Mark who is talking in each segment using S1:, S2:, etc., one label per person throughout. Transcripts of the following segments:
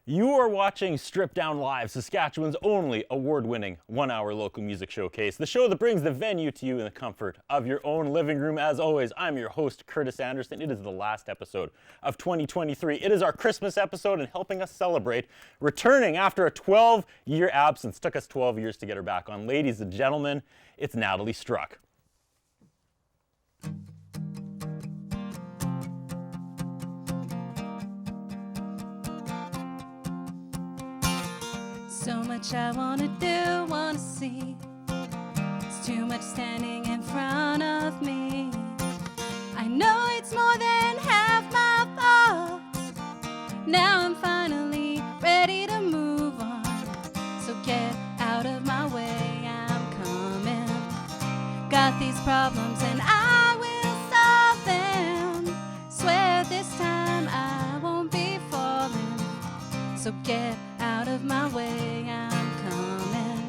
S1: You are watching Stripped Down Live, Saskatchewan's only award-winning one-hour local music showcase. The show that brings the venue to you in the comfort of your own living room. As always, I'm your host, Curtis Anderson. It is the last episode of 2023. It is our Christmas episode, and helping us celebrate, returning after a 12-year absence. Took us 12 years to get her back on. Ladies and gentlemen, it's Natalie Struck.
S2: So much I wanna do, wanna see. It's too much standing in front of me. I know it's more than half my thoughts. Now I'm finally ready to move on. So get out of my way, I'm coming. Got these problems and I will solve them. Swear this time I won't be falling. So get out of my way, I'm coming.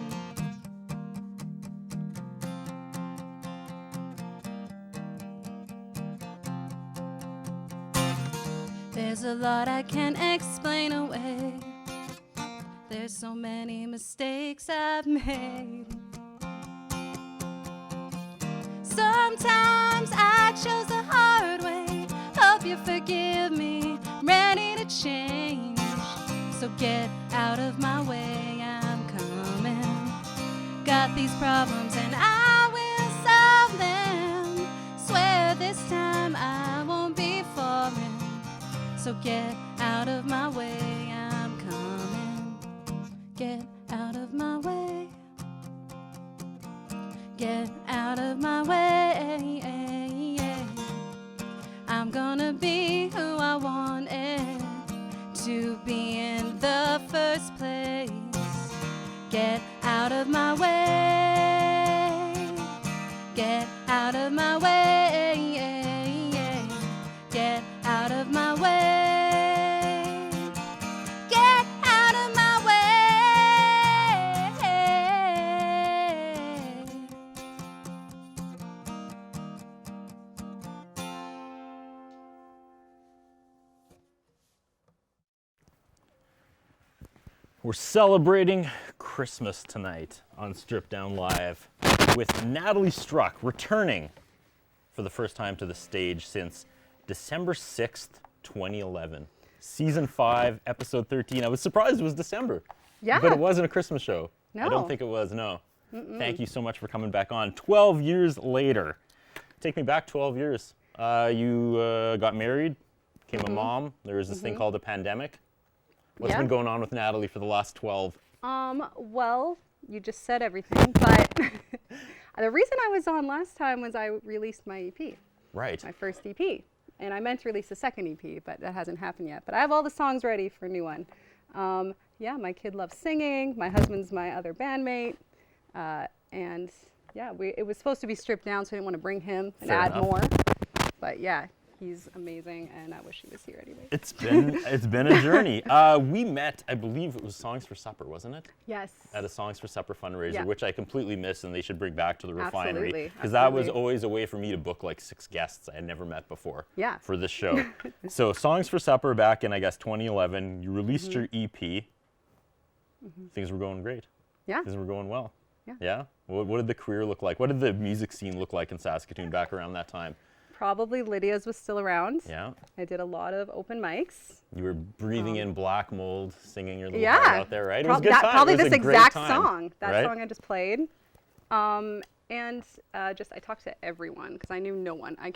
S2: There's a lot I can't explain away. There's so many mistakes I've made. Sometimes I chose the hard way. Hope you forgive me, I'm ready to change. So get out of my way, I'm coming. Got these problems and I will solve them. Swear this time I won't be falling. So get out of my way, I'm coming. Get out of my way. Get out of my way. I'm gonna be who I wanted to be in the first place. Get out of my way. Get out of my way. Get out of my way. Get out of my way.
S1: We're celebrating Christmas tonight on Stripped Down Live with Natalie Struck returning for the first time to the stage since December 6th, 2011. Season 5, episode 13. I was surprised it was December.
S2: Yeah.
S1: But it wasn't a Christmas show.
S2: No.
S1: I don't think it was, no. Thank you so much for coming back on. 12 years later. Take me back 12 years. You got married, became a mom. There was this thing called a pandemic. What's been going on with Natalie for the last 12?
S3: Well, you just said everything, but the reason I was on last time was I released my EP.
S1: Right.
S3: My first EP. And I meant to release a second EP, but that hasn't happened yet. But I have all the songs ready for a new one. Yeah, my kid loves singing. My husband's my other bandmate. And yeah, it was supposed to be stripped down, so I didn't want to bring him and
S1: Fair
S3: add
S1: enough.
S3: more. But yeah, he's amazing, and I wish he was here anyway.
S1: It's been a journey. We met, I believe it was Songs for Supper, wasn't it?
S3: Yes.
S1: At a Songs for Supper fundraiser,
S3: Yeah.
S1: which I completely missed, and they should bring back to the refinery.
S3: Absolutely,
S1: Because that was
S3: absolutely.
S1: always a way for me to book like 6 guests I had never met before.
S3: Yeah.
S1: For this show. So Songs for Supper back in, I guess, 2011. You released your EP. Things were going great.
S3: Yeah.
S1: Things were going well.
S3: Yeah.
S1: Yeah? What did the career look like? What did the music scene look like in Saskatoon back around that time?
S3: Probably Lydia's was still around.
S1: Yeah.
S3: I did a lot of open mics.
S1: You were breathing in black mold, singing your little
S3: Yeah.
S1: part out there, right? It was a good time.
S3: Probably
S1: It was
S3: this
S1: a great
S3: exact
S1: time,
S3: song. That
S1: right?
S3: song I just played. And I talked to everyone because I knew no one. I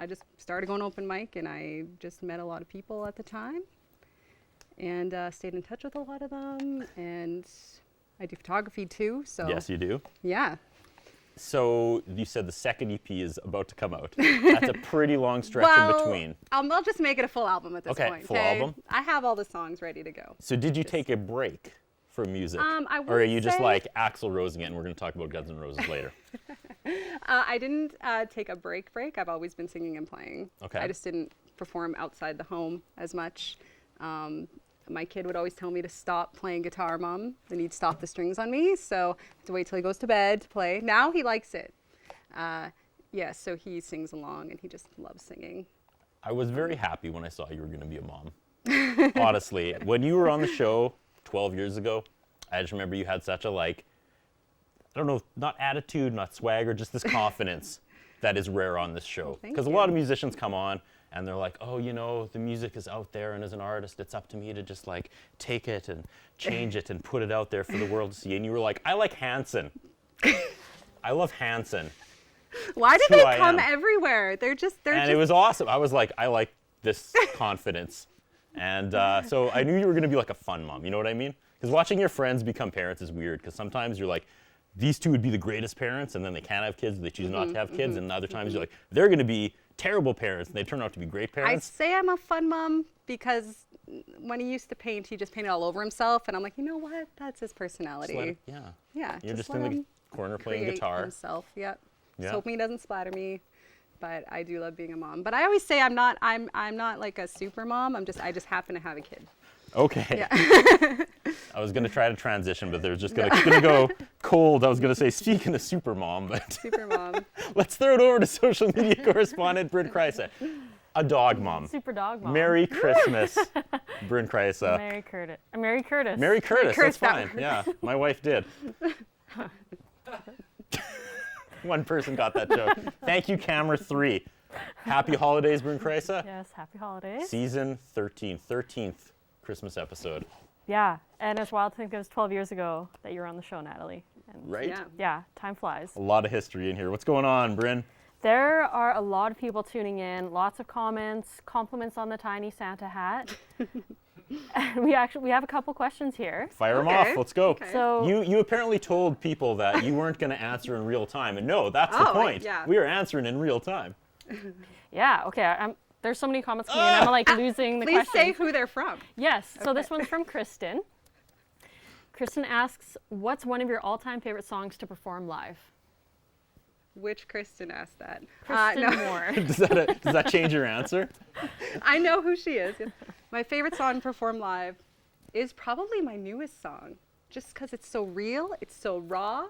S3: just started going open mic, and I just met a lot of people at the time, and stayed in touch with a lot of them. And I do photography too, so
S1: Yes, you do.
S3: yeah.
S1: So you said the second EP is about to come out. That's a pretty long stretch in between.
S3: I'll just make it a full album at this
S1: Okay,
S3: point.
S1: full album.
S3: I have all the songs ready to go.
S1: So did you take a break from music?
S3: I
S1: or are
S3: would
S1: you just
S3: say-
S1: like Axl Rose again? We're going to talk about Guns N' Roses later.
S3: I didn't take a break. I've always been singing and playing.
S1: Okay.
S3: I just didn't perform outside the home as much. My kid would always tell me to stop playing guitar, Mom. Then he'd stop the strings on me, so I have to wait till he goes to bed to play. Now he likes it. Yeah, so he sings along and he just loves singing.
S1: I was very happy when I saw you were going to be a mom. Honestly, when you were on the show 12 years ago, I just remember you had such a, like, I don't know, not attitude, not swagger, just this confidence that is rare on this show.
S3: thank
S1: Because a lot of
S3: you.
S1: musicians come on and they're like, oh, you know, the music is out there, and as an artist, it's up to me to just like take it and change it and put it out there for the world to see. And you were like, I like Hanson. I love Hanson.
S3: Why do
S1: who
S3: they
S1: I
S3: come
S1: am.
S3: everywhere? They're
S1: And
S3: just
S1: it was awesome. I was like, I like this confidence. And so I knew you were going to be like a fun mom. You know what I mean? Because watching your friends become parents is weird. Because sometimes you're like, these two would be the greatest parents, and then they can't have kids, they choose not to have kids. And other times you're like, they're going to be terrible parents, and they turn out to be great
S3: I
S1: parents.
S3: say I'm a fun mom because when he used to paint, he just painted all over himself, and I'm like, you know what? That's his personality.
S1: Just let it- yeah.
S3: Yeah,
S1: You're just
S3: let
S1: in the
S3: him
S1: corner playing
S3: create
S1: guitar.
S3: himself. Yep.
S1: Yeah.
S3: Just hoping he doesn't splatter me. But I do love being a mom. But I always say I'm not like a super mom. I just happen to have a kid.
S1: Okay.
S3: Yeah.
S1: I was going to try to transition, but there's just going to go cold. I was going to say, speaking of super mom, but
S3: Super mom.
S1: let's throw it over to social media correspondent Bryn Kreisa. A dog mom.
S4: Super dog mom.
S1: Merry Christmas, Bryn Kreisa.
S4: Mary Curtis. Mary Curtis.
S1: Merry Curtis,
S3: Curtis,
S1: that's
S3: that
S1: fine. Yeah, my wife did. One person got that joke. Thank you, camera 3. Happy holidays, Bryn Kreisa.
S4: Yes, happy holidays.
S1: Season 13, 13th Christmas episode.
S4: Yeah, and it's wild to think it was 12 years ago that you were on the show, Natalie. And
S1: Right?
S3: Yeah.
S4: yeah, time flies.
S1: A lot of history in here. What's going on, Bryn?
S4: There are a lot of people tuning in, lots of comments, compliments on the tiny Santa hat. And we have a couple questions here.
S1: Fire them
S3: Okay,
S1: off. Let's go.
S3: okay.
S4: So
S1: You apparently told people that you weren't going to answer in real time, and no, that's the
S3: Oh,
S1: point.
S3: yeah.
S1: We are answering in real time.
S4: yeah, okay. There's so many comments coming in. I'm like losing the
S3: Please
S4: question.
S3: say who they're from.
S4: Yes. So this one's from Kristen. Kristen asks, "What's one of your all-time favorite songs to perform live?"
S3: Which Kristen asked that?
S4: Kristen
S3: no.
S4: Moore.
S1: Does that change your answer?
S3: I know who she is. Yes. My favorite song performed live is probably my newest song, just because it's so real, it's so raw,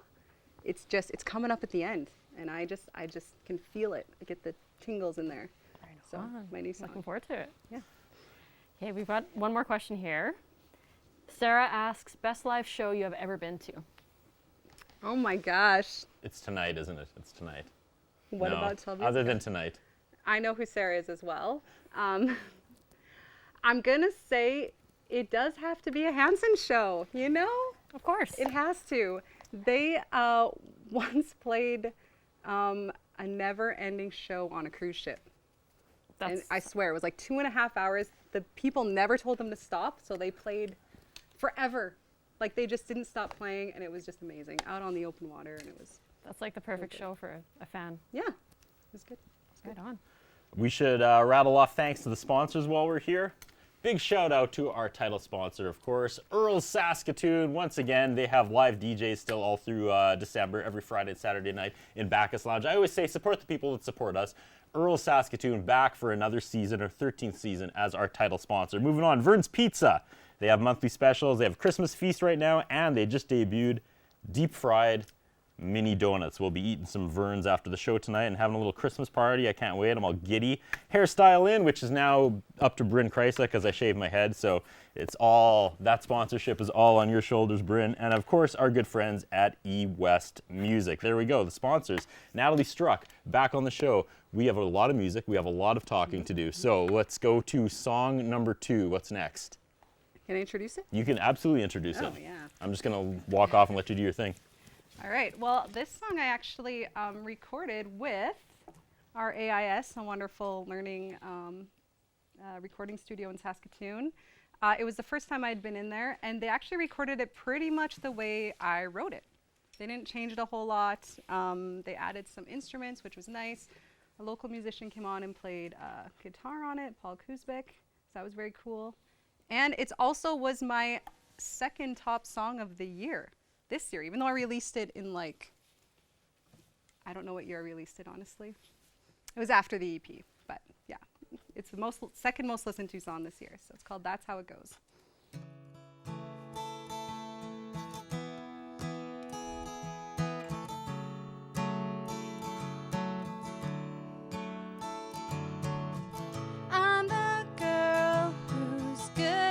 S3: it's coming up at the end, and I just can feel it. I get the tingles in there. So
S4: Fun.
S3: my new song.
S4: Looking forward to it.
S3: Yeah.
S4: Okay, we've got one more question here. Sarah asks, "Best live show you have ever been to?"
S3: Oh my gosh.
S1: It's tonight, isn't it? It's tonight.
S3: What
S1: No,
S3: about 12 years
S1: other
S3: ago?
S1: than tonight.
S3: I know who Sarah is as well. I'm gonna say it does have to be a Hanson show, you know?
S4: Of course.
S3: It has to. They once played a never-ending show on a cruise ship. And I swear, it was like 2.5 hours. The people never told them to stop, so they played forever. Like, they just didn't stop playing, and it was just amazing. Out on the open water, and it was,
S4: That's like the perfect show for a fan.
S3: yeah, it was good.
S4: Right on.
S1: We should rattle off thanks to the sponsors while we're here. Big shout out to our title sponsor, of course, Earl's Saskatoon. Once again, they have live DJs still all through December, every Friday and Saturday night in Bacchus Lounge. I always say support the people that support us. Earl's Saskatoon back for another season, our 13th season, as our title sponsor. Moving on, Vern's Pizza. They have monthly specials. They have Christmas feast right now, and they just debuted deep fried mini donuts. We'll be eating some Verns after the show tonight and having a little Christmas party. I can't wait. I'm all giddy. Hairstyle In, which is now up to Bryn Kreisa because I shaved my head. So it's all, that sponsorship is all on your shoulders, Bryn. And of course, our good friends at eWest Music. There we go, the sponsors. Natalie Struck, back on the show. We have a lot of music. We have a lot of talking to do. So let's go to song number 2. What's next?
S3: Can I introduce it?
S1: You can absolutely introduce it.
S3: Oh, yeah.
S1: I'm just going to walk off and let you do your thing.
S3: All right. Well, this song I actually recorded with our AIS, a wonderful learning recording studio in Saskatoon. It was the first time I'd been in there, and they actually recorded it pretty much the way I wrote it. They didn't change it a whole lot. They added some instruments, which was nice. A local musician came on and played guitar on it, Paul Kuzbek. So that was very cool. And it also was my second top song of the year. This year, even though I released it in like, I don't know what year I released it, honestly. It was after the EP, but yeah. It's the second most listened to song this year. So it's called That's How It Goes.
S2: I'm the girl who's good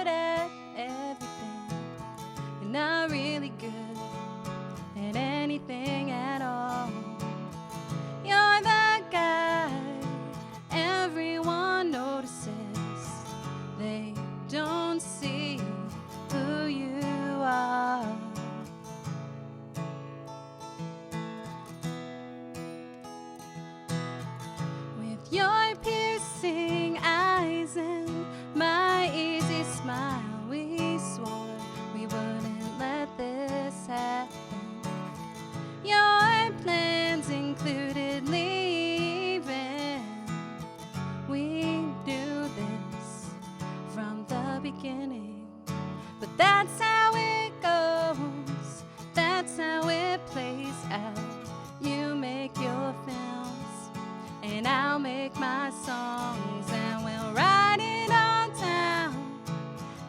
S2: beginning. But that's how it goes, that's how it plays out. You make your films, and I'll make my songs, and we'll write it on down.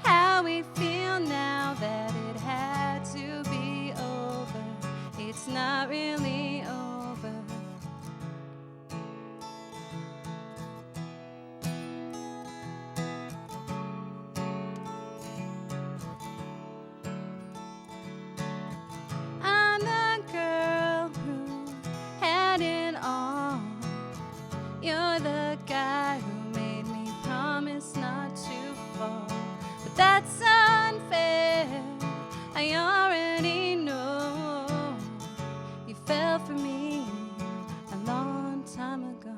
S2: How we feel now that it had to be over. It's not really over. I'm the girl who had it all. You're the guy who made me promise not to fall. But that's unfair, I already know. You fell for me a long time ago.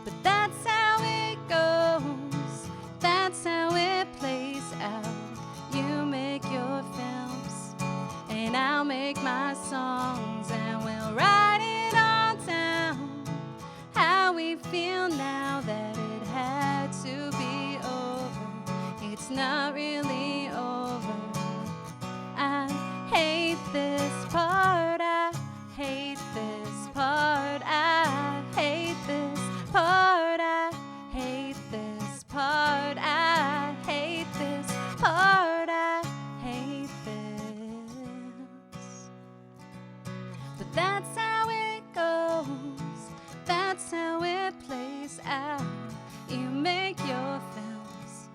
S2: But that's how it goes, that's how it plays out. You make your films, and I'll make my songs, and we'll write it all down. How we feel now that it had to be over. It's not really over. I hate this part, I hate this part, I hate this part, I hate this part, I hate this part, I hate this. But that's how it goes, that's how it plays out. You make your films,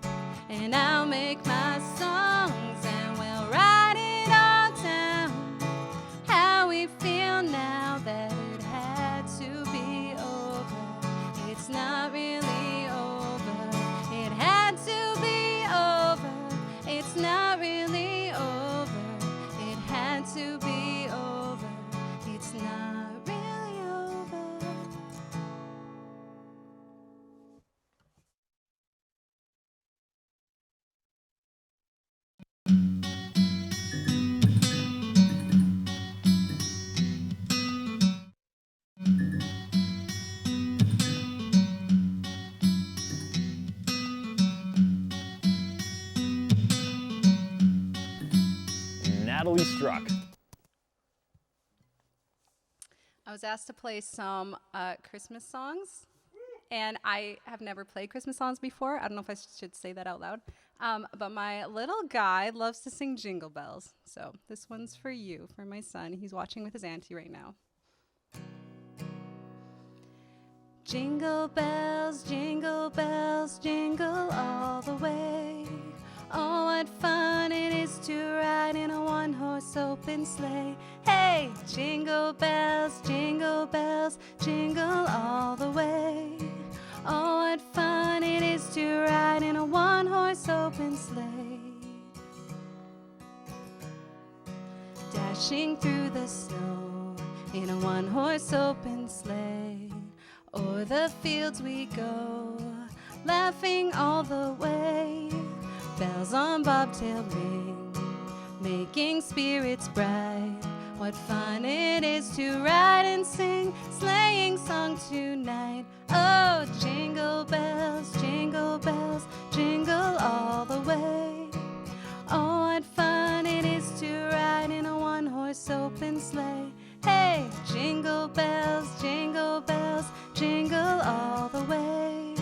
S2: and I'll make my songs, and we'll write it all down. How we feel now that it had to be over. It's not really over. It had to be over. It's not really over. It had to be over. It's not really over.
S1: Natalie Struck.
S3: I was asked to play some Christmas songs, and I have never played Christmas songs before. I don't know if I should say that out loud. But my little guy loves to sing Jingle Bells. So this one's for you, for my son. He's watching with his auntie right now. Jingle bells, jingle all the way. Oh, what fun it is to ride in a one-horse open sleigh. Hey, jingle bells, jingle all the way. Oh, what fun it is to ride in a one-horse open sleigh. Dashing through the snow in a one-horse open sleigh. O'er the fields we go, laughing all the way. Bells on bobtail ring, making spirits bright. What fun it is to ride and sing sleighing song tonight. Oh, jingle bells, jingle all the way. Oh, what fun it is to ride in a one-horse open sleigh. Hey, jingle bells, jingle all the way.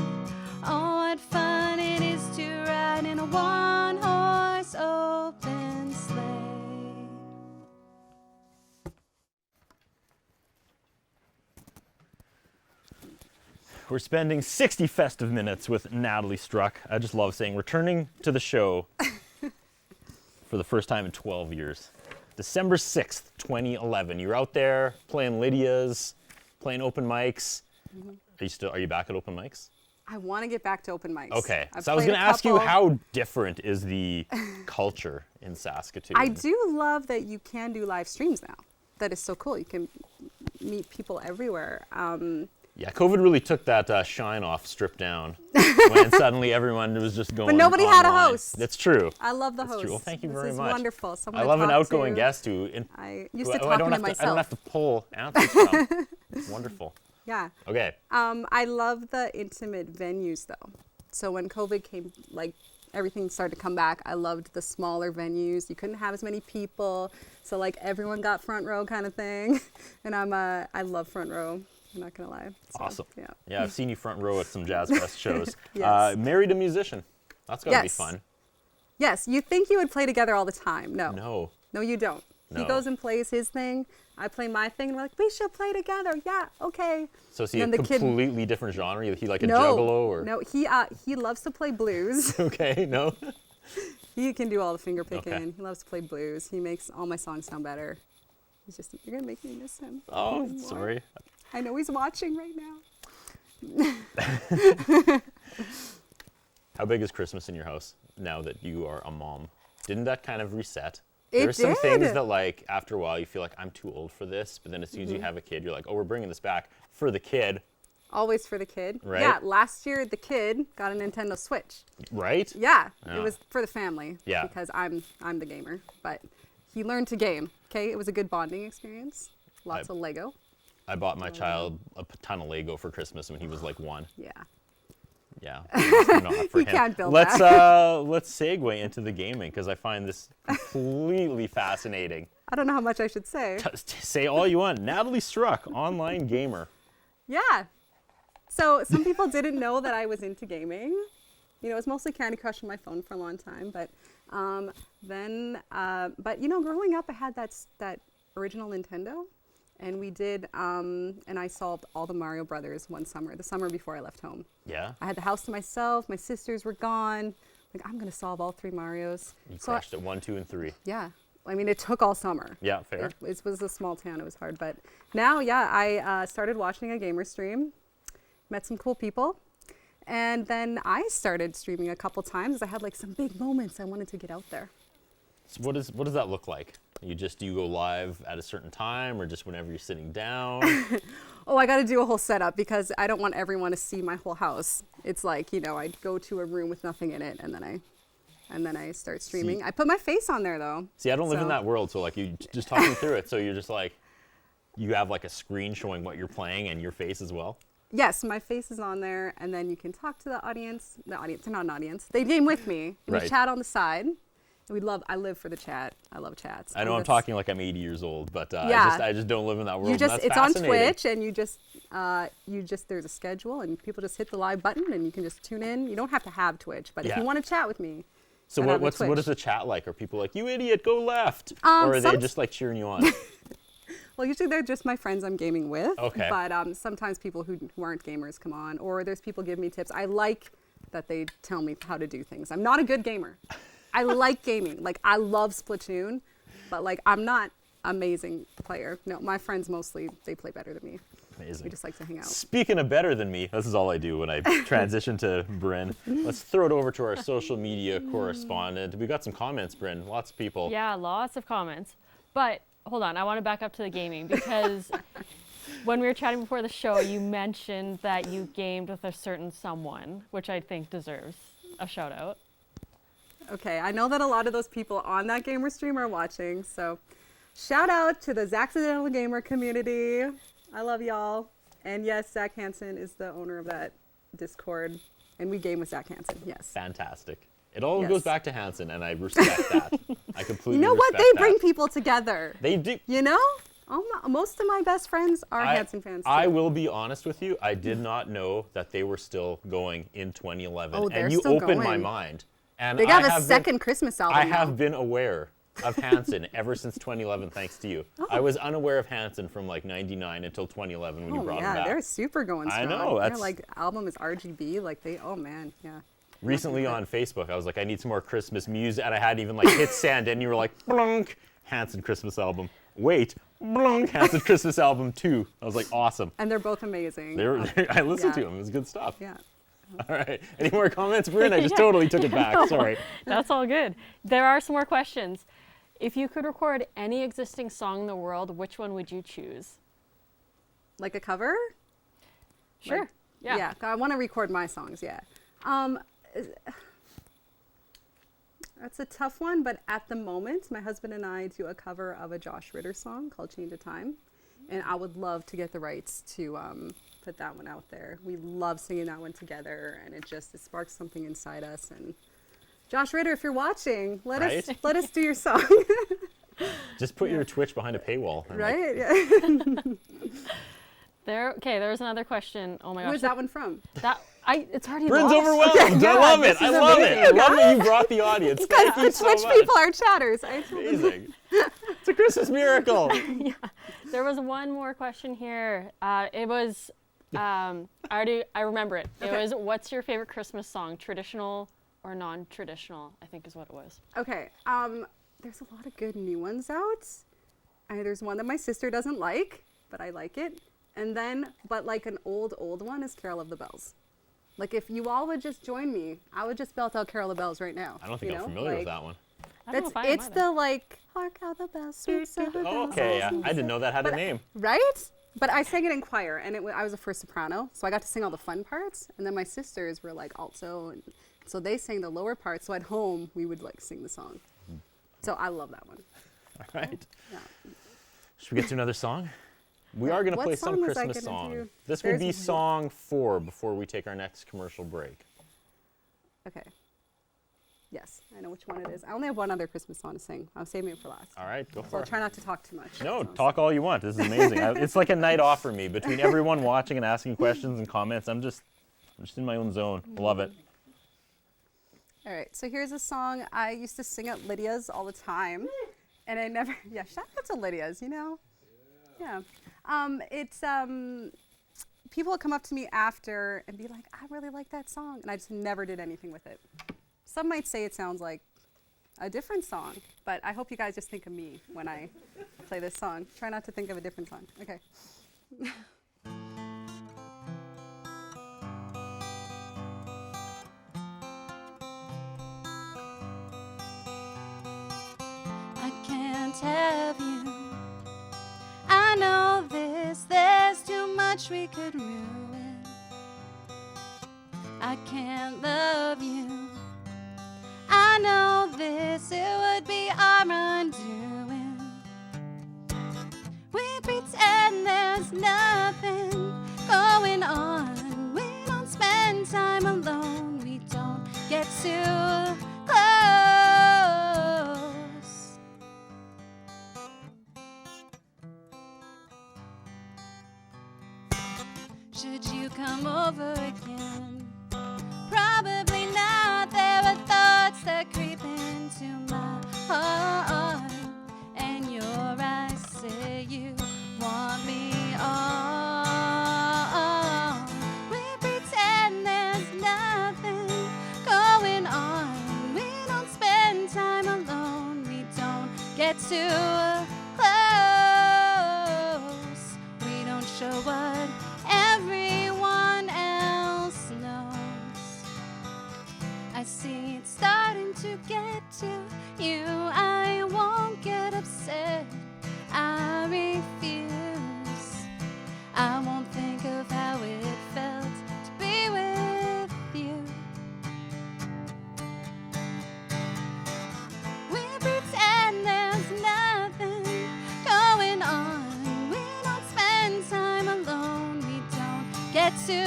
S3: Oh, what fun it is to ride in a one-horse open sleigh.
S1: We're spending 60 festive minutes with Natalie Struck. I just love saying returning to the show for the first time in 12 years. December 6th, 2011. You're out there playing Lydia's, playing open mics. Mm-hmm. Are you back at open mics?
S3: I want to get back to open mics.
S1: Okay, so I was going to ask you, how different is the culture in Saskatoon?
S3: I do love that you can do live streams now. That is so cool. You can meet people everywhere.
S1: Yeah, COVID really took that shine off, stripped down, when suddenly everyone was just going.
S3: But nobody
S1: online.
S3: had a host.
S1: That's true.
S3: I love the
S1: That's
S3: host.
S1: true. Well, thank you
S3: this
S1: very
S3: is
S1: much.
S3: Wonderful. Someone
S1: I
S3: to
S1: love an
S3: talk
S1: outgoing
S3: to.
S1: guest who
S3: I used to
S1: I
S3: talk
S1: don't
S3: to
S1: have
S3: myself.
S1: I don't have to pull answers from. It's wonderful.
S3: Yeah.
S1: Okay.
S3: I love the intimate venues though. So when COVID came, like everything started to come back, I loved the smaller venues. You couldn't have as many people, so like everyone got front row kind of thing. And I love front row. I'm not gonna lie. So,
S1: Awesome.
S3: Yeah.
S1: Yeah, I've seen you front row at some Jazz Fest shows.
S3: Yes.
S1: Married a musician. That's gotta be
S3: Yes.
S1: fun.
S3: Yes. You think you would play together all the time? No.
S1: No.
S3: No, you don't.
S1: No.
S3: He goes and plays his thing. I play my thing, and we're like, we should play together. Yeah, okay.
S1: So is he a
S3: And then the kid-
S1: completely different genre? Is he like a
S3: No,
S1: juggalo or?
S3: no. He loves to play blues.
S1: Okay, no.
S3: He can do all the finger picking.
S1: Okay.
S3: He loves to play blues. He makes all my songs sound better. He's just, you're gonna make me miss him.
S1: Oh,
S3: anymore.
S1: sorry.
S3: I know he's watching right now.
S1: How big is Christmas in your house now that you are a mom? Didn't that kind of reset?
S3: It
S1: There's some things
S3: did.
S1: that like after a while you feel like I'm too old for this, but then as soon as you
S3: Mm-hmm.
S1: have a kid, you're like, oh, we're bringing this back for the kid,
S3: Always for the kid.
S1: Right.
S3: Yeah, last year the kid got a Nintendo Switch.
S1: right?
S3: Yeah,
S1: Yeah.
S3: it was for the family.
S1: Yeah.
S3: Because I'm the gamer, but he learned to game. Okay, it was a good bonding experience. Lots of Lego.
S1: I bought my child a ton of Lego for Christmas when he was like 1.
S3: Yeah.
S1: Yeah, it's not for
S3: You
S1: him.
S3: can't build
S1: let's
S3: that.
S1: let's segue into the gaming because I find this completely fascinating.
S3: I don't know how much I should say.
S1: Say all you want. Natalie Struck, online gamer.
S3: Yeah. So some people didn't know that I was into gaming. You know, it was mostly Candy Crush on my phone for a long time, but but you know, growing up, I had that original Nintendo, and we did, and I solved all the Mario Brothers one summer, the summer before I left home.
S1: Yeah,
S3: I had the house to myself. My sisters were gone. Like, I'm gonna solve all 3 Marios.
S1: you
S3: So
S1: crushed it 1, 2, and 3.
S3: yeah. I mean, it took all summer.
S1: Yeah, fair.
S3: It was a small town. It was hard, but now, yeah, I started watching a gamer stream, met some cool people, and then I started streaming a couple times. I had like some big moments. I wanted to get out there.
S1: So what does that look like? Do you go live at a certain time or just whenever you're sitting down?
S3: Oh, I got to do a whole setup because I don't want everyone to see my whole house. It's like, you know, I'd go to a room with nothing in it, and then I start streaming. I put my face on there though.
S1: See, I don't live in
S3: So-
S1: that world, so like you just talking through it. So you're just like, you have like a screen showing what you're playing and your face as well.
S3: Yes, my face is on there, and then you can talk to the audience. The audience, they're not an audience. They game with me. And
S1: Right.
S3: We chat on the side. I live for the chat. I love chats.
S1: I know
S3: And
S1: I'm
S3: that's-
S1: talking like I'm 80 years old, but
S3: Yeah.
S1: I just don't live in that world.
S3: You
S1: and
S3: just
S1: that's
S3: it's on
S1: fascinating.
S3: Twitch, and you just there's a schedule, and people just hit the live button, and you can just tune in. You don't have to have Twitch, but if
S1: Yeah.
S3: you want to chat with me,
S1: So
S3: head on to
S1: what
S3: Twitch.
S1: is the chat like? Are people like, you idiot, go left?
S3: Um,
S1: or are they
S3: some-
S1: just like cheering you on?
S3: Well, usually they're just my friends I'm gaming with.
S1: Okay.
S3: But sometimes people who aren't gamers come on, or there's people give me tips. I like that they tell me how to do things. I'm not a good gamer. I like gaming. Like, I love Splatoon, but like, I'm not amazing player. No, my friends mostly, they play better than me.
S1: Amazing.
S3: We just like to hang out.
S1: Speaking of better than me, this is all I do when I transition to Bryn. Let's throw it over to our social media correspondent. We got some comments, Bryn. Lots of people.
S4: Yeah, lots of comments. But hold on, I want to back up to the gaming because when we were chatting before the show, you mentioned that you gamed with a certain someone, which I think deserves a shout out.
S3: Okay, I know that a lot of those people on that gamer stream are watching, so shout out to the Zaccidental Gamer community. I love y'all. And yes, Zach Hansen is the owner of that Discord, and we game with Zach Hansen, yes.
S1: Fantastic. It all
S3: Yes.
S1: goes back to Hanson, and I respect that. I completely
S3: You know what? They
S1: respect
S3: bring
S1: that.
S3: people together.
S1: They do.
S3: You know? Most of my best friends are Hansen fans too.
S1: I will be honest with you. I did not know that they were still going in 2011.
S3: Oh, they're
S1: and you
S3: still
S1: opened my
S3: going.
S1: mind. And
S3: They got
S1: I
S3: a
S1: have
S3: second Christmas album
S1: I
S3: now.
S1: have been aware of Hanson ever since 2011, thanks to you. I was unaware of Hanson from like 99 until 2011 when you
S3: Oh
S1: brought him
S3: yeah,
S1: back.
S3: they're super going
S1: I
S3: strong.
S1: know,
S3: Their
S1: that's-
S3: like album is RGB. Like oh man, yeah.
S1: Recently on Facebook, I was like, I need some more Christmas music, and I had even like hit send, and you were like, blunk, Hanson Christmas album. Wait, blunk, Hanson Christmas album 2. I was like, awesome.
S3: And they're both amazing.
S1: I listened to
S3: Yeah.
S1: them. It was good stuff.
S3: Yeah.
S1: All right. Any more comments, Bryn? I just totally took it back. Sorry.
S4: That's all good. There are some more questions. If you could record any existing song in the world, which one would you choose?
S3: Like a cover?
S4: Sure.
S3: Like-
S4: yeah.
S3: Yeah, I want to record my songs, yeah. That's a tough one, but at the moment, my husband and I do a cover of a Josh Ritter song called Chained to Time. And I would love to get the rights to put that one out there. We love singing that one together, and it sparks something inside us. And Josh Ritter, if you're watching, let us do your song.
S1: Just put your Twitch behind a paywall.
S3: Right? Yeah.
S4: There was another question. Oh my gosh.
S3: Where's that one from?
S4: It's already
S1: Bryn's
S4: lost.
S1: overwhelmed. I love it. I love it. I love that you brought the audience. Thank you
S3: The
S1: so
S3: Twitch
S1: much.
S3: people are chatters.
S1: Amazing. It's a Christmas miracle.
S4: Yeah. There was one more question here. It was, I remember it. It was, what's your favorite Christmas song? Traditional or non-traditional, I think is what it was.
S3: Okay. There's a lot of good new ones out. There's one that my sister doesn't like, but I like it. And then, but like an old one is Carol of the Bells. Like if you all would just join me, I would just belt out Carol of the Bells right now.
S1: I don't think I'm familiar with that one.
S4: I don't know if I am
S3: It's
S4: either.
S3: the like, hark how the bells, sweet sound of bells.
S1: Okay, yeah. I didn't know that had a name.
S3: Right? But I sang it in choir, and I was a first soprano, so I got to sing all the fun parts. And then my sisters were like alto, and so they sang the lower parts. So at home, we would like sing the song. So I love that one.
S1: All right.
S3: Yeah.
S1: Should we get to another song? We are going to
S3: What
S1: play some
S3: song was I
S1: Christmas
S3: gonna
S1: song.
S3: do?
S1: This will be
S3: There's-
S1: song 4 before we take our next commercial break.
S3: Okay. Yes, I know which one it is. I only have one other Christmas song to sing. I'll save it for last.
S1: All right, go
S3: So
S1: for
S3: I'll
S1: it.
S3: try not to talk too much.
S1: No,
S3: So-
S1: talk all you want. This is amazing. It's like a night off for me. Between everyone watching and asking questions and comments, I'm just in my own zone. Love it.
S3: All right, so here's a song I used to sing at Lydia's all the time, and I never. Yeah, shout out to Lydia's. Yeah. It's people would come up to me after and be like, "I really like that song," and I just never did anything with it. Some might say it sounds like a different song, but I hope you guys just think of me when I play this song. Try not to think of a different song. Okay.
S2: I can't have you. I know this, there's too much we could ruin. I can't love you. I know this, it would be our undoing. We pretend there's nothing going on. We don't spend time alone. We don't get too close. Should you come over again? Probably not. There are thoughts that creep into my heart, and your eyes say you want me all. We pretend there's nothing going on. We don't spend time alone. We don't get too close. We don't show what everyone else knows. I see it starting to get to you. I won't get upset. I refuse. I won't think of how it felt to be with you. We pretend there's nothing going on. We don't spend time alone. We don't get too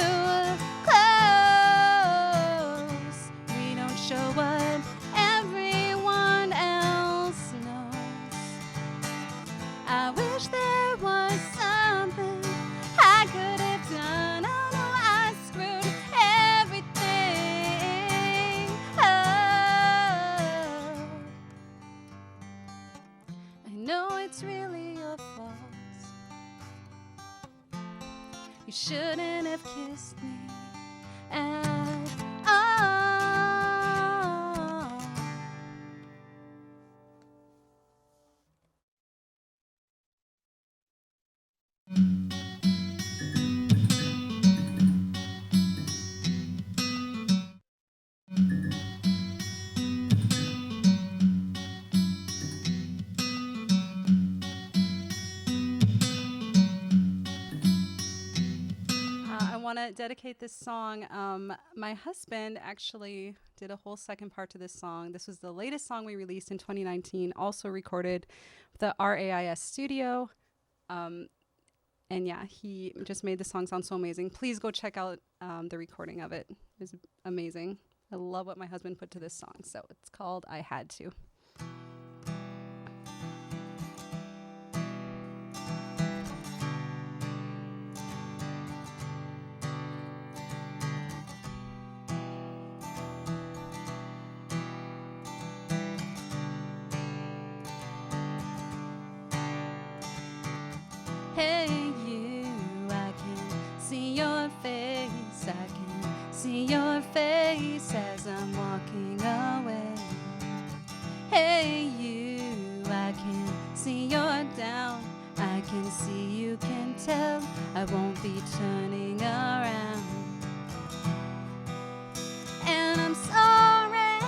S2: close. We don't show what everyone else knows. I wish there was something I could have done. Oh no, I screwed everything up. I know it's really your fault. You shouldn't have kissed me at all.
S3: I want to dedicate this song. My husband actually did a whole second part to this song. This was the latest song we released in 2019, also recorded with the RAIS studio. And yeah, he just made the song sound so amazing. Please go check out the recording of it. It was amazing. I love what my husband put to this song. So it's called I Had To. Hey you, I can see your face, I can see your face as I'm walking away. Hey you, I can see you're down, I can see you can tell I won't be turning around. And I'm sorry,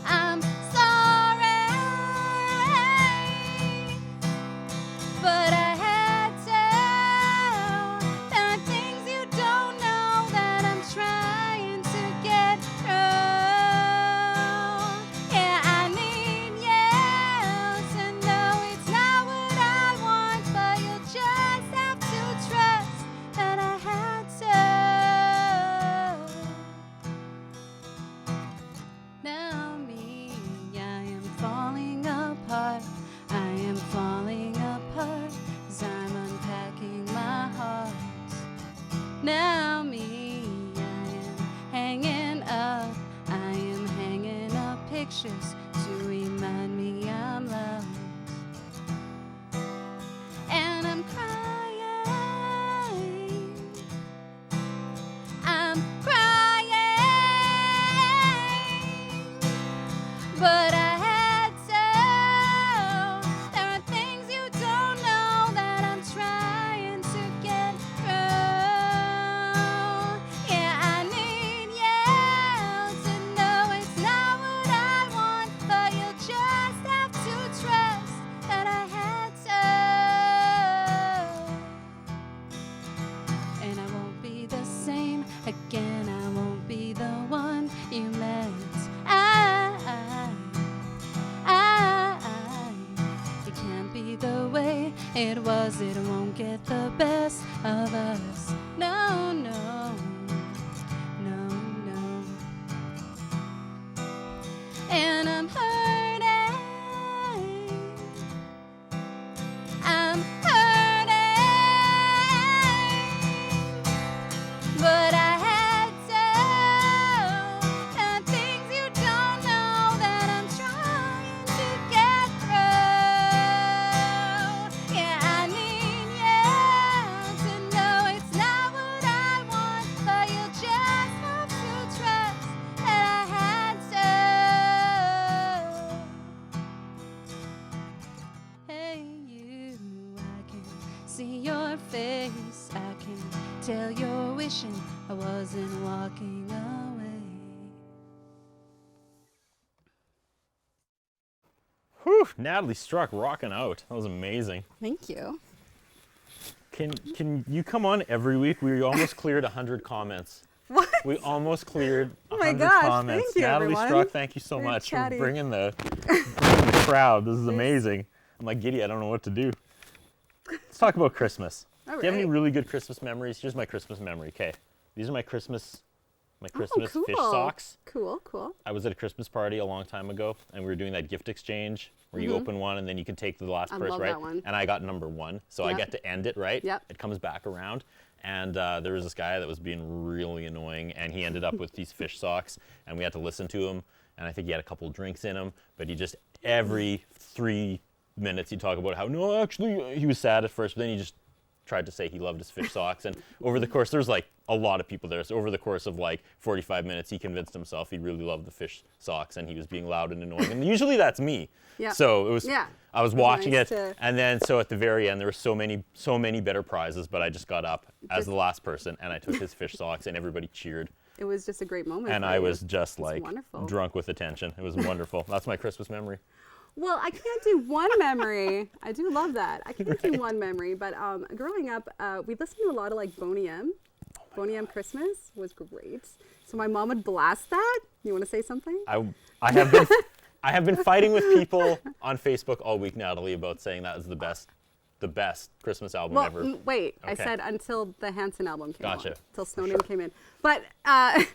S3: I'm sorry, but I had to. There are things you don't know that I'm trying to get through. Yeah, I need you to know it's not what I want, but you'll just have to trust that I had to. Now me, I am falling apart. I am falling apart as I'm unpacking my heart. Now me, I am hanging up. I am hanging up pictures to remind me I'm loved. And I'm crying. I'm crying. But I had to. There are things you don't know that I'm trying to get through. Yeah, I need you to know it's not what I want, but you'll just have to trust that I had to. And I won't be the same again. I won't be the one you met. It can't be the way it was. It won't get the best of us. No, no, no, no. And I'm hurting. I'm hurting. But I had to. There are things you don't know that I'm trying to get through. Yeah, I need you to know it's not what I want, but you'll just have to trust that I had to. Hey you, I can see your face, I can tell you're wishing I wasn't walking away.
S1: Whew, Natalie struck rocking out. That was amazing.
S3: Thank you.
S1: Can you come on every week? We almost cleared 100 comments.
S3: What?
S1: We almost cleared
S3: Oh my
S1: 100
S3: gosh,
S1: comments.
S3: thank you,
S1: Natalie
S3: everyone.
S1: Struck, thank you so
S3: Very
S1: much
S3: chatty.
S1: for bringing the crowd. This is amazing. I'm like giddy. I don't know what to do. Let's talk about Christmas.
S3: All
S1: Do you have any
S3: right.
S1: really good Christmas memories? Here's my Christmas memory. Okay, these are my Christmas fish
S3: cool.
S1: socks.
S3: Cool, cool.
S1: I was at a Christmas party a long time ago, and we were doing that gift exchange where you open one and then you can take the last
S3: I
S1: purse,
S3: love
S1: right?
S3: that one.
S1: And I got number 1, so I
S3: Yep.
S1: get to end it, right?
S3: Yep.
S1: It comes back around, and there was this guy that was being really annoying, and he ended up with these fish socks, and we had to listen to him, and I think he had a couple drinks in him, but he just every 3 minutes he'd talk about how no, actually, he was sad at first, but then he just tried to say he loved his fish socks, and over the course, there was like a lot of people there, so over the course of like 45 minutes, he convinced himself he really loved the fish socks, and he was being loud and annoying, and usually that's me.
S3: Yeah.
S1: So it was,
S3: Yeah.
S1: I was
S3: It was
S1: watching
S3: nice
S1: it,
S3: to-
S1: and then so at the very end, there were so many better prizes, but I just got up as
S3: Just-
S1: the last person, and I took his fish socks, and everybody cheered,
S3: It was just a great moment.
S1: and
S3: for
S1: I
S3: you.
S1: was just
S3: It's
S1: like
S3: wonderful.
S1: drunk with attention. It was wonderful. That's my Christmas memory.
S3: Well, I can't do one memory. I do love that. I can't do one memory, but growing up, we listened to a lot of like Boney M. Boney M Christmas was great. So my mom would blast that. You want to say something?
S1: I have been I have been fighting with people on Facebook all week, Natalie, about saying that is the best Christmas album
S3: Well,
S1: ever.
S3: wait. I
S1: Okay.
S3: said until the Hanson album came
S1: Gotcha.
S3: out. Until Snowden came in. But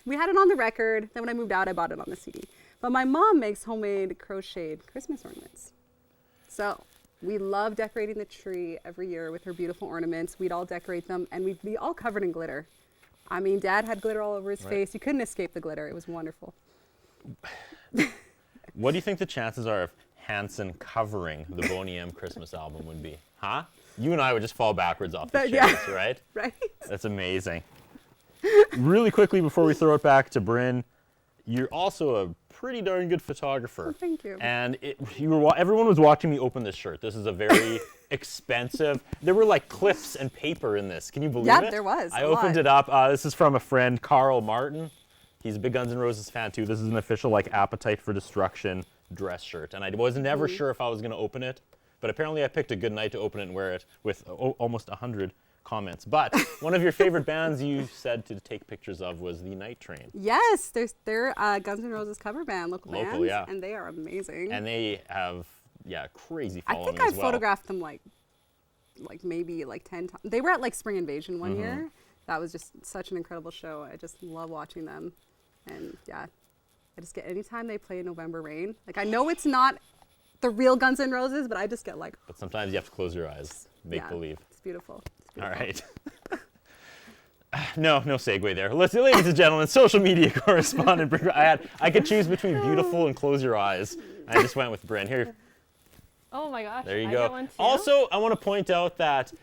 S3: we had it on the record. Then when I moved out, I bought it on the CD. But my mom makes homemade crocheted Christmas ornaments. So we love decorating the tree every year with her beautiful ornaments. We'd all decorate them, and we'd be all covered in glitter. I mean, Dad had glitter all over his face. You couldn't escape the glitter. It was wonderful.
S1: What do you think the chances are of Hanson covering the Boney M Christmas album would be? Huh? You and I would just fall backwards off the
S3: But,
S1: chairs,
S3: yeah.
S1: right?
S3: Right?
S1: That's amazing. Really quickly before we throw it back to Bryn, you're also a pretty darn good photographer.
S3: Oh, thank you.
S1: And everyone was watching me open this shirt. This is a very expensive. There were like clips and paper in this. Can you believe
S3: Yeah,
S1: it?
S3: there was,
S1: I
S3: a
S1: opened
S3: lot.
S1: it up. This is from a friend, Carl Martin. He's a big Guns N' Roses fan too. This is an official like Appetite for Destruction dress shirt. And I was never sure if I was going to open it, but apparently I picked a good night to open it and wear it with almost 100 comments. But one of your favorite bands you said to take pictures of was the Night Train.
S3: Yes, they're Guns N' Roses cover band, local band,
S1: yeah.
S3: and they are amazing.
S1: And they have, crazy
S3: I
S1: following
S3: think I
S1: as well.
S3: photographed them like maybe like 10 times. They were at like Spring Invasion one year. That was just such an incredible show. I just love watching them. And yeah, I just get anytime they play November Rain. Like I know it's not the real Guns N' Roses, but I just get like,
S1: But sometimes you have to close your eyes, make
S3: yeah,
S1: believe.
S3: It's beautiful. It's
S1: All
S3: beautiful.
S1: right. No segue there. Ladies and gentlemen, social media correspondent. I could choose between beautiful and close your eyes. I just went with Bryn. Here,
S4: Oh my gosh.
S1: there you
S4: I
S1: go.
S4: Get one too?
S1: Also, I want to point out that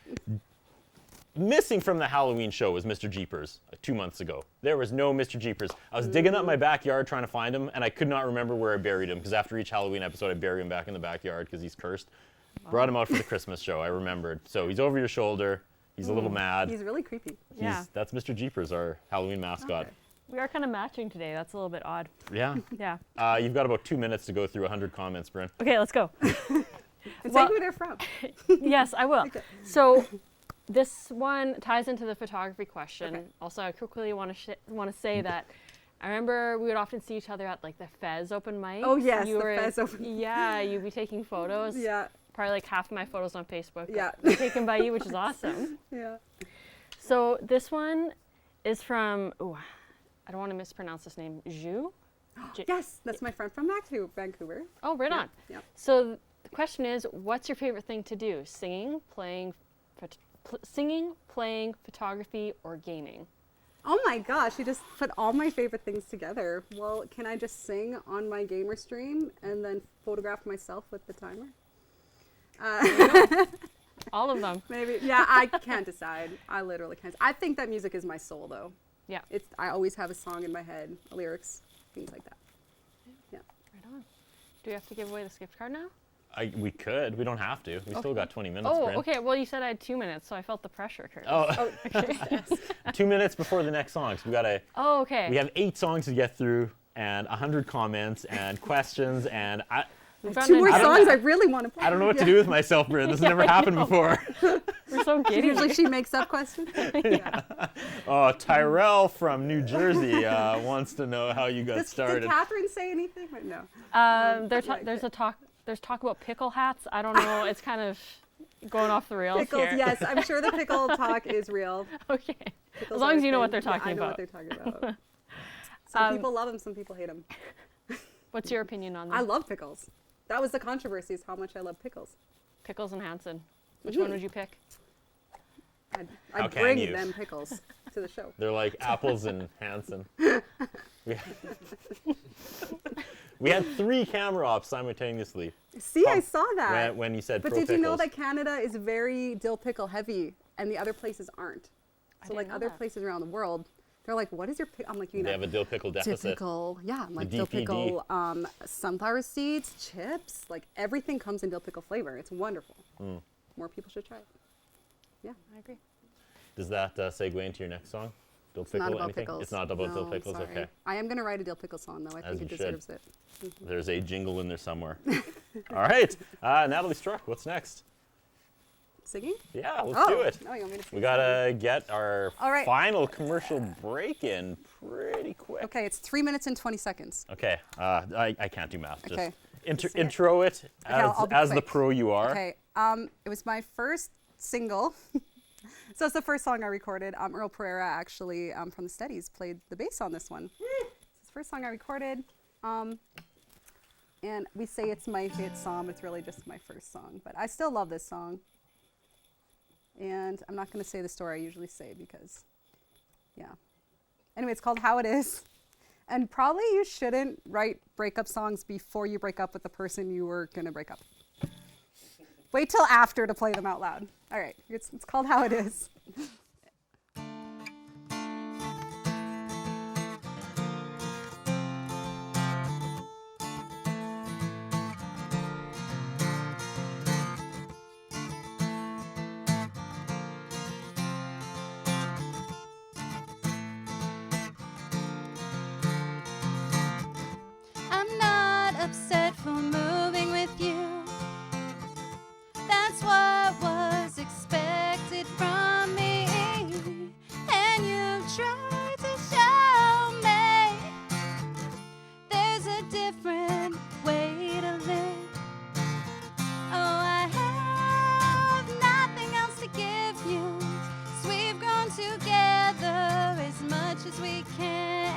S1: missing from the Halloween show was Mr. Jeepers 2 months ago. There was no Mr. Jeepers. I was digging up my backyard trying to find him, and I could not remember where I buried him because after each Halloween episode, I bury him back in the backyard because he's cursed. Brought him out for the Christmas show. I remembered. So he's over your shoulder. He's a little mad.
S3: He's really creepy.
S4: Yeah.
S1: That's Mr. Jeepers, our Halloween mascot.
S3: Okay.
S4: We are kind of matching today. That's a little bit odd.
S1: Yeah.
S4: Yeah.
S1: You've got about 2 minutes to go through 100 comments, Bryn.
S4: Okay, let's go.
S3: And
S4: Well-
S3: say who they're from.
S4: Yes, I will.
S3: Okay.
S4: So this one ties into the photography question.
S3: Okay.
S4: Also, I quickly want to say that I remember we would often see each other at like the Fez open mics.
S3: Oh, yes,
S4: You
S3: the
S4: were-
S3: Fez open-
S4: Yeah, you'd be taking photos.
S3: Yeah,
S4: Probably like half of my photos on Facebook
S3: Yeah.
S4: were taken by you, which is awesome.
S3: yeah.
S4: So this one is from, I don't want to mispronounce this name, Zhu?
S3: Yes, that's my friend from Vancouver.
S4: Oh, right
S3: Yeah,
S4: on.
S3: yeah.
S4: So the question is, what's your favorite thing to do? Singing, playing photography, or gaming?
S3: Oh my gosh, you just put all my favorite things together. Well, can I just sing on my gamer stream and then photograph myself with the timer?
S4: All of them.
S3: Maybe. Yeah, I can't decide. I literally can't. I think that music is my soul, though.
S4: Yeah.
S3: I always have a song in my head, lyrics, things like that. Yeah.
S4: Right on. Do we have to give away this gift card now?
S1: We could. We don't have to. We still got 20 minutes,
S4: Oh,
S1: Bryn.
S4: okay. Well, you said I had 2 minutes, so I felt the pressure, Curtis.
S1: Oh,
S4: Okay.
S1: 2 minutes before the next song. So
S4: Oh, okay.
S1: we have 8 songs to get through and 100 comments and questions and
S4: We found
S3: 2
S4: an
S3: more
S4: agenda.
S3: songs I really want to play.
S1: I don't know what to do with myself, Bryn. This has never happened before.
S4: We're so giddy.
S3: Usually she makes up questions. Yeah.
S1: Oh, Tyrell from New Jersey wants to know how you got
S3: Did
S1: started.
S3: Catherine say anything? Or no.
S4: There's talk about pickle hats. I don't know. It's kind of going off the rails
S3: Pickles,
S4: here.
S3: yes. I'm sure the pickle talk is real.
S4: Okay.
S3: Pickles
S4: As long
S3: are
S4: as you know
S3: a
S4: what
S3: thing.
S4: they're talking
S3: I know
S4: about.
S3: what they're talking about. Some people love them, some people hate them.
S4: What's your opinion on
S3: I
S4: them?
S3: love pickles. That was the controversy, is how much I love pickles.
S4: Pickles and Hanson. Which one would you pick?
S3: I'd
S1: How can
S3: bring
S1: you?
S3: them pickles to the show.
S1: They're like apples and Hanson. We had 3 camera ops simultaneously
S3: See, I saw that.
S1: when you said
S3: But
S1: pro
S3: did you know
S1: pickles.
S3: that Canada is very dill pickle heavy and the other places aren't? So
S4: didn't
S3: like
S4: know
S3: other
S4: that.
S3: places around the world, they're like, what is your pickle? I'm like, you
S1: They
S3: know,
S1: have a dill pickle deficit.
S3: typical, yeah, I'm like dill
S1: DPD.
S3: pickle, sunflower seeds, chips, like everything comes in dill pickle flavor. It's wonderful. More people should try it. Yeah.
S4: I agree.
S1: Does that segue into your next song? Dill pickle,
S3: Not about
S1: anything?
S3: pickles.
S1: It's not about dill
S3: No,
S1: pickles,
S3: sorry.
S1: okay.
S3: I am going to write a dill pickle song, though. I
S1: As
S3: think
S1: you
S3: it
S1: should.
S3: deserves it.
S1: There's a jingle in there somewhere. All right, Natalie Struck, what's next?
S3: Singing?
S1: Yeah, let's
S3: Oh,
S1: do it.
S3: no, you want me to sing?
S1: We gotta get our
S3: All right.
S1: final commercial break in pretty quick.
S3: Okay, it's 3 minutes and 20 seconds.
S1: Okay, I can't do math.
S3: Okay.
S1: intro it
S3: I'll be
S1: as the
S3: quick.
S1: pro you are.
S3: Okay. It was my first single. So it's the first song I recorded. Earl Pereira, actually, from the Steadies, played the bass on this one. It's the first song I recorded. And we say it's my hit song. It's really just my first song. But I still love this song. And I'm not going to say the story I usually say because, yeah. Anyway, it's called How It Is. And probably you shouldn't write breakup songs before you break up with the person you were going to break up. Wait till after to play them out loud. All right, it's called How It Is.
S2: I'm not upset for moving with you. That's what was expected from me. And you tried to show me there's a different way to live. Oh, I have nothing else to give you. So we've gone together as much as we can.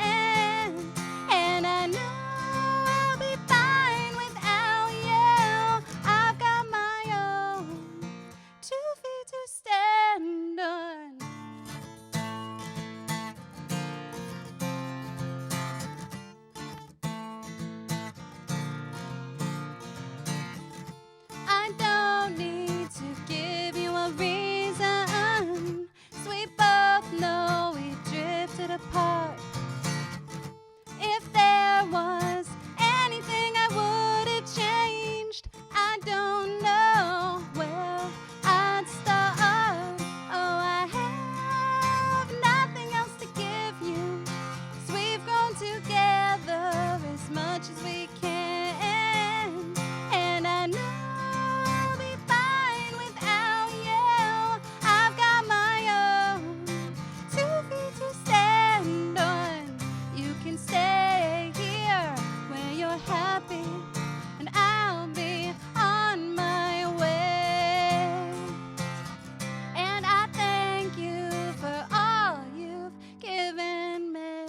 S2: And I know I'll be fine without you. I've got my own 2 feet to stand on. I don't need to give you a reason. So we both know we drifted apart. If there was anything I would have changed, I don't know where I'd start. Oh, I have nothing else to give you. So we've gone together as much as we can. And I know I'll be fine without you. I've got my own 2 feet to stand on. You can stay here where you're happy, and I'll be on my way. And I thank you for all you've given me.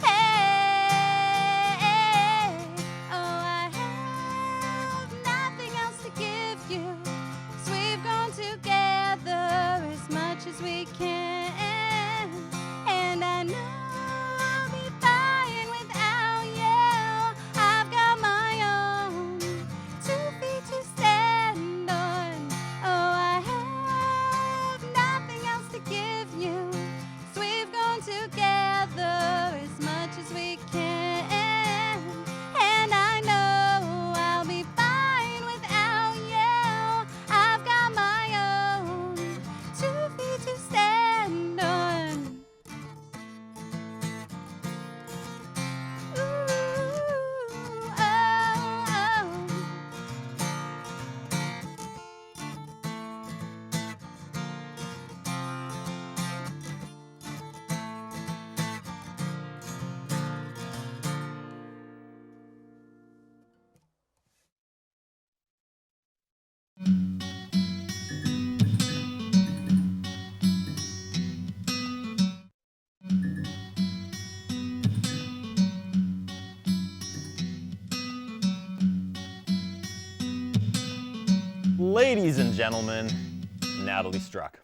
S2: Hey, oh, I have nothing else to give you. So we've gone together as much as we can. And I know I'll be fine without you. I've got my own 2 feet to stand on. Oh, I have nothing else to give you. So we've gone together as much as we can. And I know I'll be fine without you. I've got my own 2 feet to stand on. Ooh, oh, oh.
S1: Ladies and gentlemen, Natalie Struck.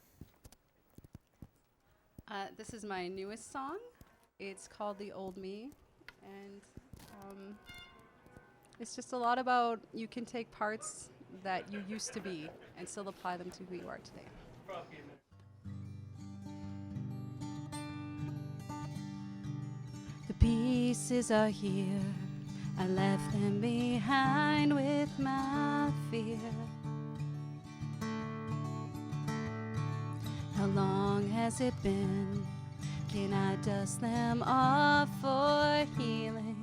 S3: This is my newest song. It's called The Old Me. And it's just a lot about you can take parts that you used to be and still apply them to who you are today.
S2: The pieces are here. I left them behind with my fear. How long has it been? Can I dust them off for healing?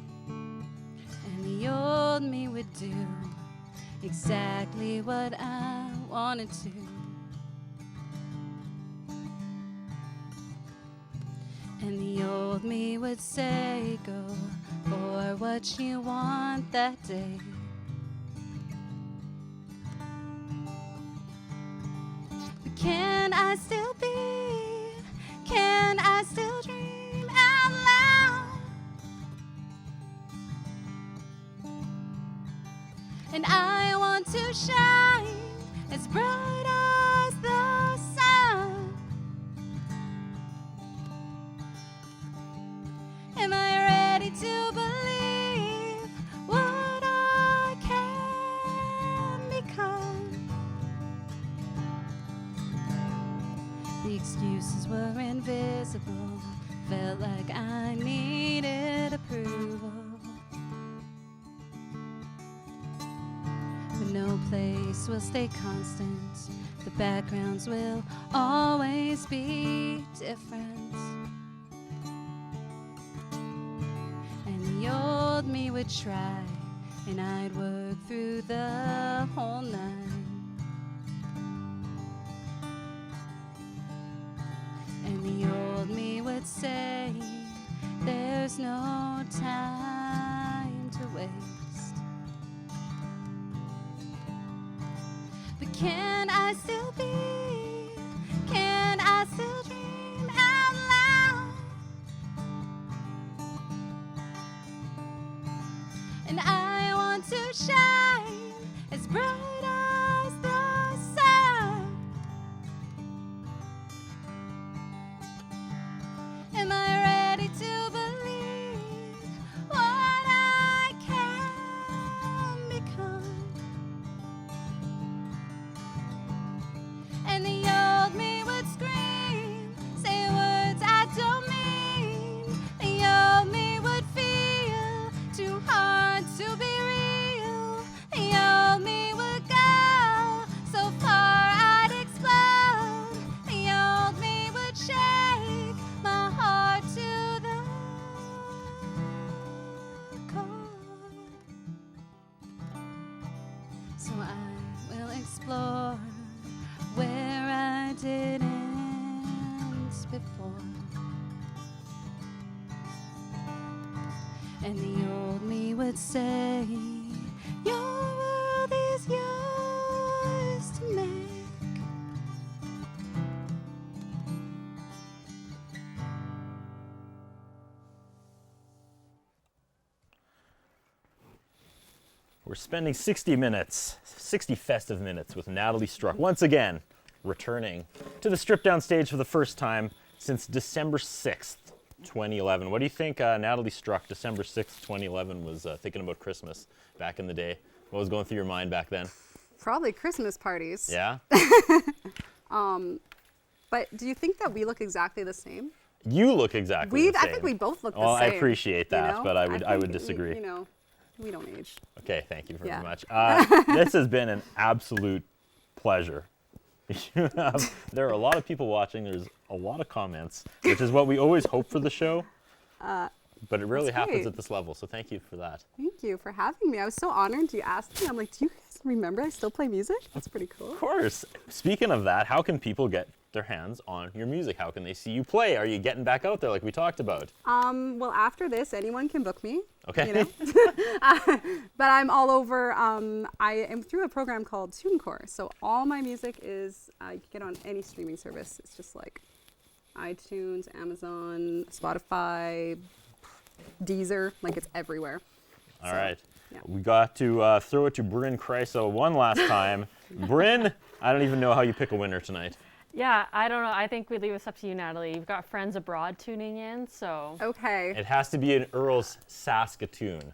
S2: And the old me would do exactly what I wanted to. And the old old me would say go for what you want that day. But can I still be? Can I still dream out loud? And I want to shine as bright as the sun. Am I ready to believe what I can become? The excuses were invisible, felt like I needed approval. But no place will stay constant, the backgrounds will always be different. And the old me would try, and I'd work through the whole night. And the old me would say, there's no time to waste. But can I still be? Can I still dream out loud? And I want to shine as bright as the sun. Am I ready to believe what I can become? And the old me would scream, say words I don't mean. The old me would feel too hard to be real. The old me would go so far I'd explode. The old me would shake my heart to the core. So I will explore where I didn't before. And the old me would say, your world is yours to make.
S1: We're spending 60 minutes, 60 festive minutes with Natalie Struck, once again returning to the Strip Down stage for the first time since December 6th, 2011. What do you think Natalie Struck, December 6th, 2011, was thinking about Christmas back in the day? What was going through your mind back then?
S3: Probably Christmas parties.
S1: Yeah?
S3: But do you think that we look exactly the same?
S1: You look exactly the same.
S3: I think we both look the
S1: Well,
S3: same.
S1: I appreciate that,
S3: you know?
S1: but I would
S3: think
S1: disagree.
S3: You know, we don't age.
S1: Okay, thank you very
S3: Yeah.
S1: much. This has been an absolute pleasure. There are a lot of people watching. There's a lot of comments, which is what we always hope for the show. But it really
S3: That's
S1: happens
S3: great.
S1: at this level, so thank you for that.
S3: Thank you for having me. I was so honored you asked me. I'm like, do you guys remember I still play music? That's pretty cool.
S1: Of course. Speaking of that, how can people get their hands on your music? How can they see you play? Are you getting back out there like we talked about?
S3: Well, after this, anyone can book me.
S1: Okay.
S3: You know? But I'm all over. I am through a program called TuneCore. So all my music is, you can get on any streaming service. It's just like iTunes, Amazon, Spotify, Deezer. Like it's everywhere.
S1: All
S3: So,
S1: right.
S3: yeah.
S1: We got to throw it to Bryn Chryso one last time. Bryn, I don't even know how you pick a winner tonight.
S4: Yeah, I don't know. I think we leave this up to you, Natalie. You've got friends abroad tuning in, so.
S3: Okay.
S1: It has to be an Earl's Saskatoon.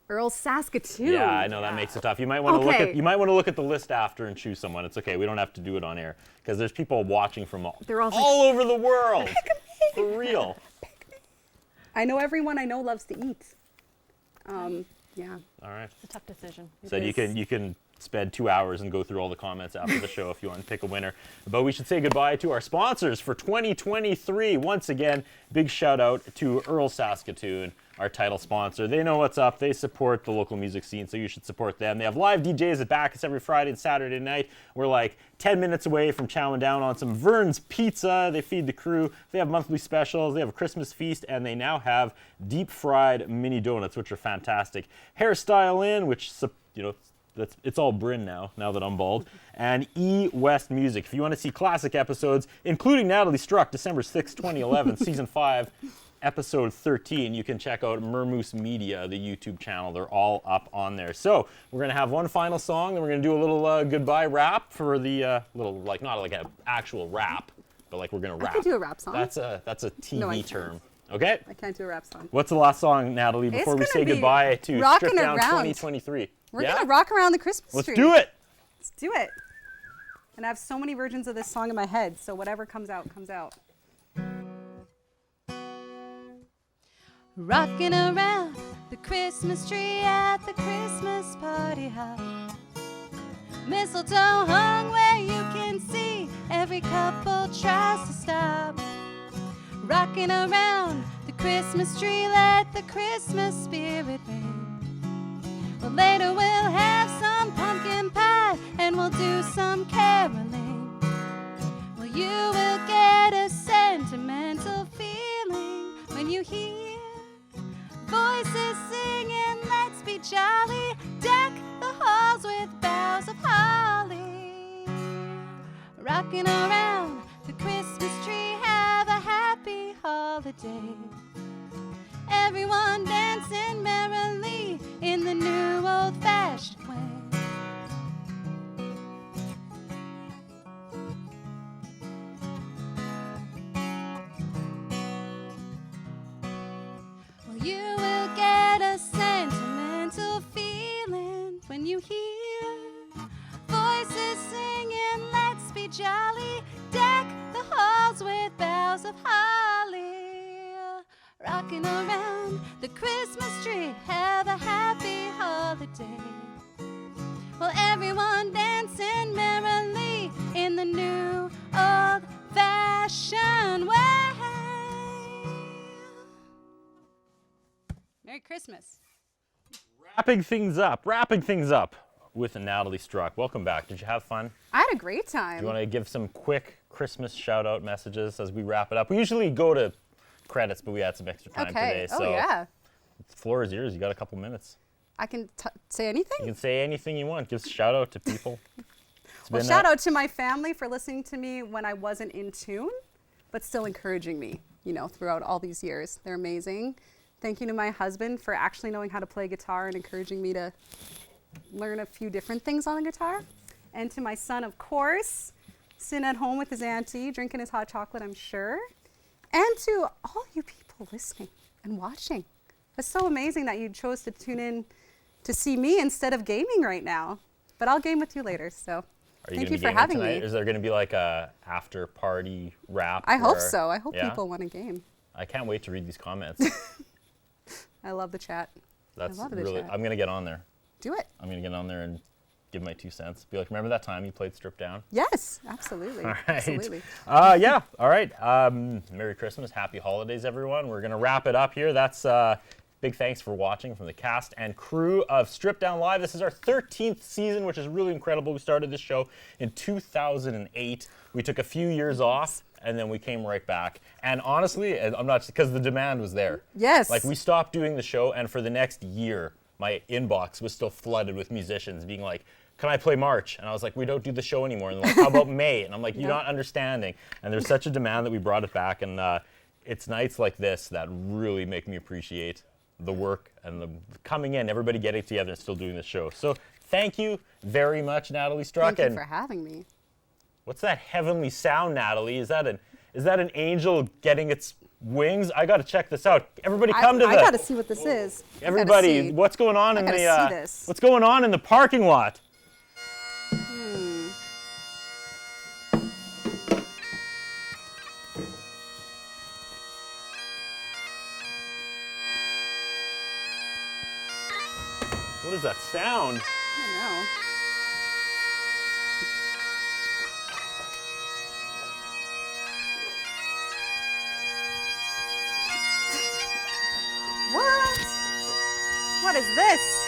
S3: Earl Saskatoon.
S1: Yeah, I know that makes it tough. You might want to
S3: Okay.
S1: look at the list after and choose someone. It's okay. We don't have to do it on air because there's people watching from
S3: They're all
S1: all over the world. For real.
S3: I know everyone I know loves to eat. Yeah.
S1: All right.
S4: It's a tough decision.
S1: So
S3: It is.
S1: you can spend 2 hours and go through all the comments after the show if you want to pick a winner. But we should say goodbye to our sponsors for 2023. Once again, big shout out to Earl Saskatoon, our title sponsor. They know what's up. They support the local music scene, so you should support them. They have live DJs at Bacchus every Friday and Saturday night. We're like 10 minutes away from chowing down on some Vern's Pizza. They feed the crew. They have monthly specials. They have a Christmas feast, and they now have deep fried mini donuts, which are fantastic. Hairstyle In, which, you know, it's all Bryn now that I'm bald. And E-West Music. If you want to see classic episodes, including Natalie Struck, December 6, 2011, Season 5, Episode 13, you can check out Mermoose Media, the YouTube channel. They're all up on there. So we're going to have one final song, then we're going to do a little goodbye rap for the little, like, not like an actual rap, but like we're going to rap.
S3: I could do a rap song.
S1: That's a TV
S3: No, I
S1: term. Okay?
S3: I can't do a rap song.
S1: What's the last song, Natalie, before we
S3: gonna
S1: say
S3: be
S1: goodbye to
S3: Rockin'
S1: Strip Down
S3: Around.
S1: 2023?
S3: We're
S1: Yeah?
S3: gonna rock around the Christmas
S1: Let's
S3: tree.
S1: do it.
S3: Let's do it. And I have so many versions of this song in my head, so whatever comes out, comes out.
S2: Rocking around the Christmas tree at the Christmas party hop. Mistletoe hung where you can see every couple tries to stop. Rocking around the Christmas tree, let the Christmas spirit ring. Well, later we'll have some pumpkin pie and we'll do some caroling. Well, you will get a sentimental feeling when you hear voices singing, let's be jolly, deck the halls with boughs of holly. Rocking around the Christmas tree, have a happy holiday. Everyone dancing merrily in the new old-fashioned way. Well, you will get a sentimental feeling when you hear voices singing, let's be jolly, deck the halls with boughs of holly. Rocking around the Christmas tree, have a happy holiday. Well, everyone dancing merrily in the new old-fashioned way. Merry Christmas.
S1: Wrapping things up with Natalie Struck. Welcome back. Did you have fun?
S3: I had a great time.
S1: Do you want to give some quick Christmas shout-out messages as we wrap it up? We usually go to credits, but we had some extra time today.
S3: Oh,
S1: So
S3: yeah.
S1: the floor is yours. You got a couple minutes.
S3: I can say anything?
S1: You can say anything you want. Give a shout-out to people.
S3: Well, shout out to my family for listening to me when I wasn't in tune, but still encouraging me, you know, throughout all these years. They're amazing. Thank you to my husband for actually knowing how to play guitar and encouraging me to learn a few different things on the guitar. And to my son, of course, sitting at home with his auntie, drinking his hot chocolate, I'm sure. And to all you people listening and watching. It's so amazing that you chose to tune in to see me instead of gaming right now. But I'll game with you later, so thank you for having me.
S1: Is there going to be like a after party wrap?
S3: I hope so. I hope
S1: Yeah?
S3: people want to game.
S1: I can't wait to read these comments.
S3: I love the chat.
S1: That's
S3: love the
S1: really.
S3: chat.
S1: I'm going to get on there.
S3: Do it.
S1: I'm going to get on there and give my 2 cents. Be like, remember that time you played Strip Down?
S3: Yes, absolutely.
S1: All right.
S3: Absolutely.
S1: Yeah. All right. Merry Christmas. Happy holidays, everyone. We're going to wrap it up here. That's big thanks for watching from the cast and crew of Strip Down Live. This is our 13th season, which is really incredible. We started this show in 2008. We took a few years off, and then we came right back. And honestly, I'm not, because the demand was there.
S3: Yes.
S1: Like, we stopped doing the show, and for the next year, my inbox was still flooded with musicians being like, can I play March? And I was like, we don't do the show anymore. And they're like, how about May? And I'm like, you're not understanding. And there's such a demand that we brought it back. And it's nights like this that really make me appreciate the work and the coming in, everybody getting together and still doing this show. So thank you very much, Natalie Struck.
S3: Thank you for having me.
S1: What's that heavenly sound, Natalie? Is that an angel getting its wings? I got to check this out. Everybody come to the.
S3: I got to see what this is. I gotta
S1: Everybody,
S3: see.
S1: what's going on in
S3: gotta
S1: the
S3: see this.
S1: what's going on in the parking lot? What is that sound?
S3: I don't know. What?
S5: What is this?